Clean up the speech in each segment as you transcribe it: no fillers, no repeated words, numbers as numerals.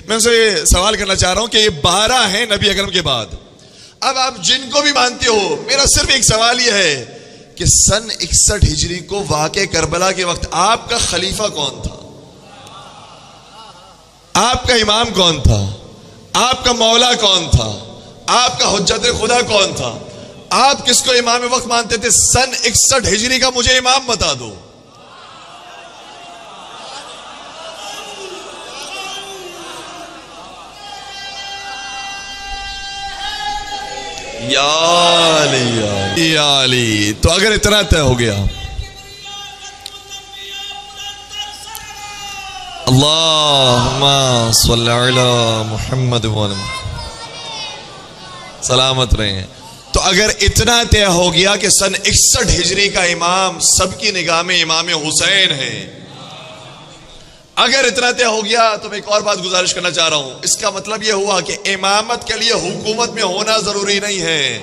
میں ان سے سوال کرنا چاہ رہا ہوں کہ یہ 12 ہیں نبی اکرم کے بعد، اب آپ جن کو بھی مانتے ہو، میرا صرف ایک سوال یہ ہے کہ سن 61 ہجری کو واقع کربلا کے وقت آپ کا خلیفہ کون تھا؟ آپ کا امام کون تھا؟ آپ کا مولا کون تھا؟ آپ کا حجت خدا کون تھا؟ آپ کس کو امام وقت مانتے تھے؟ سن 61 ہجری کا مجھے امام بتا دو۔ یا علی، تو اگر اتنا طے ہو گیا، اللہم صلی علی محمد سلامت رہے، تو اگر اتنا طے ہو گیا کہ سن 61 ہجری کا امام سب کی نگاہ میں امام حسین ہے، اگر اتنا طے ہو گیا تو میں ایک اور بات گزارش کرنا چاہ رہا ہوں۔ اس کا مطلب یہ ہوا کہ امامت کے لیے حکومت میں ہونا ضروری نہیں ہے۔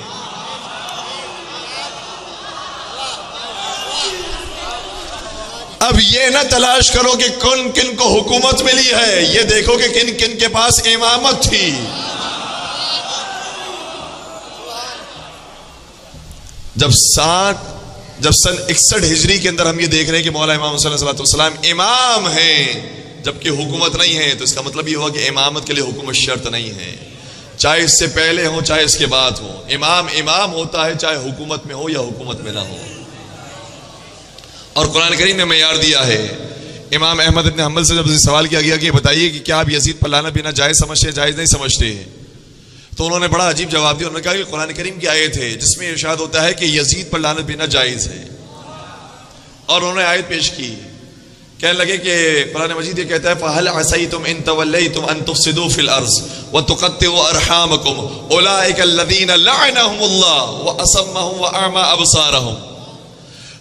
اب یہ نہ تلاش کرو کہ کن کن کو حکومت ملی ہے، یہ دیکھو کہ کن کن کے پاس امامت تھی۔ جب سن 61 ہجری کے اندر ہم یہ دیکھ رہے ہیں کہ مولا امام صلی اللہ علیہ وسلم امام ہیں جبکہ حکومت نہیں ہے، تو اس کا مطلب یہ ہوا کہ امامت کے لیے حکومت شرط نہیں ہے، چاہے اس سے پہلے ہو چاہے اس کے بعد ہو، امام ہوتا ہے چاہے حکومت میں ہو یا حکومت میں نہ ہو۔ اور قرآن کریم نے معیار دیا ہے۔ امام احمد بن حنبل سے جب سوال کیا گیا کہ بتائیے کہ کیا آپ یزید پر لانا پینا جائز سمجھتے ہیں جائز نہیں سمجھتے، تو انہوں نے بڑا عجیب جواب دیا۔ انہوں نے کہا کہ قرآن کریم کی آیت ہے جس میں ارشاد ہوتا ہے کہ یزید پر لعنت بھیجنا جائز ہے، اور انہوں نے آیت پیش کی، کہنے لگے کہ قرآن مجید یہ کہتا ہے فَهَلْ عَسَيْتُمْ إِن تَوَلَّيْتُمْ أَن تُفْسِدُوا فِي الْأَرْضِ وَتُقَطِّعُوا أَرْحَامَكُمْ أُولَٰئِكَ الَّذِينَ لَعَنَهُمُ اللَّهُ وَأَصَمَّهُمْ وَأَعْمَىٰ أَبْصَارَهُمْ۔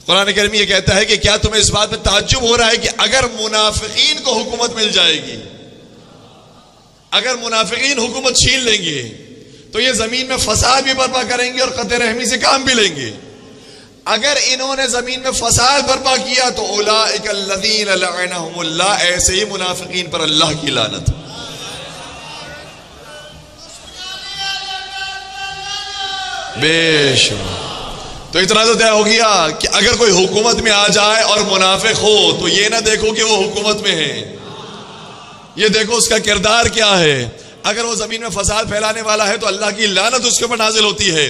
قرآن کریم یہ کہتا ہے کہ کیا تمہیں اس بات میں تعجب ہو رہا ہے کہ اگر منافقین کو حکومت مل جائے گی، اگر منافقین حکومت چھین لیں گے تو یہ زمین میں فساد بھی برپا کریں گے اور قطع رحمی سے کام بھی لیں گے۔ اگر انہوں نے زمین میں فساد برپا کیا تو اولئک الذین لعنہم اللہ، ایسے ہی منافقین پر اللہ کی لعنت۔ بے شک، تو اتنا تو طے ہو گیا کہ اگر کوئی حکومت میں آ جائے اور منافق ہو تو یہ نہ دیکھو کہ وہ حکومت میں ہے، یہ دیکھو اس کا کردار کیا ہے۔ اگر وہ زمین میں فساد پھیلانے والا ہے تو اللہ کی لعنت اس کے اوپر نازل ہوتی ہے۔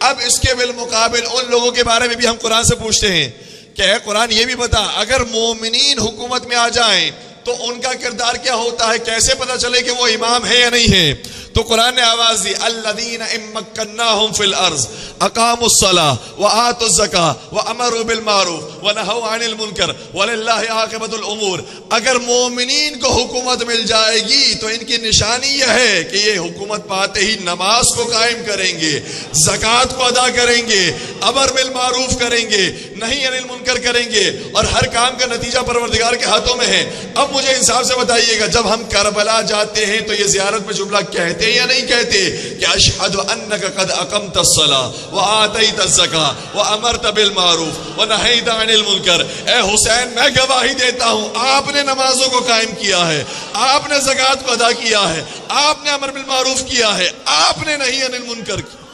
اب اس کے بالمقابل ان لوگوں کے بارے میں بھی ہم قرآن سے پوچھتے ہیں کہ اے قرآن یہ بھی بتا، اگر مومنین حکومت میں آ جائیں تو ان کا کردار کیا ہوتا ہے، کیسے پتہ چلے کہ وہ امام ہے یا نہیں ہے؟ تو قرآن نے آواز دی الذین ان مکناہم فی الارض اقاموا الصلاۃ وآتوا الزکاۃ وامروا بالمعروف ونہوا عن المنکر وللہ عاقبۃ الامور۔ اگر مومنین کو حکومت مل جائے گی تو ان کی نشانی یہ ہے کہ یہ حکومت پاتے ہی نماز کو قائم کریں گے، زکوٰۃ کو ادا کریں گے، امر بالمعروف کریں گے، نہی عن المنکر کریں گے، اور ہر کام کا نتیجہ پروردگار کے ہاتھوں میں ہے۔ اب مجھے انصاف سے بتائیے گا، جب ہم کربلا جاتے ہیں تو یہ زیارت میں جملہ کہتے یا نہیں کہتے کہ اشہد انک قد اقمت الصلاۃ وآتیت الزکاۃ وامرت بالمعروف ونہیت عن المنکر؟ اے حسین میں گواہی دیتا ہوں آپ نے نمازوں کو قائم کیا ہے، آپ نے زکوٰۃ کو ادا کیا ہے، آپ نے امر بالمعروف کیا ہے، آپ نے نہی عن المنکر کیا۔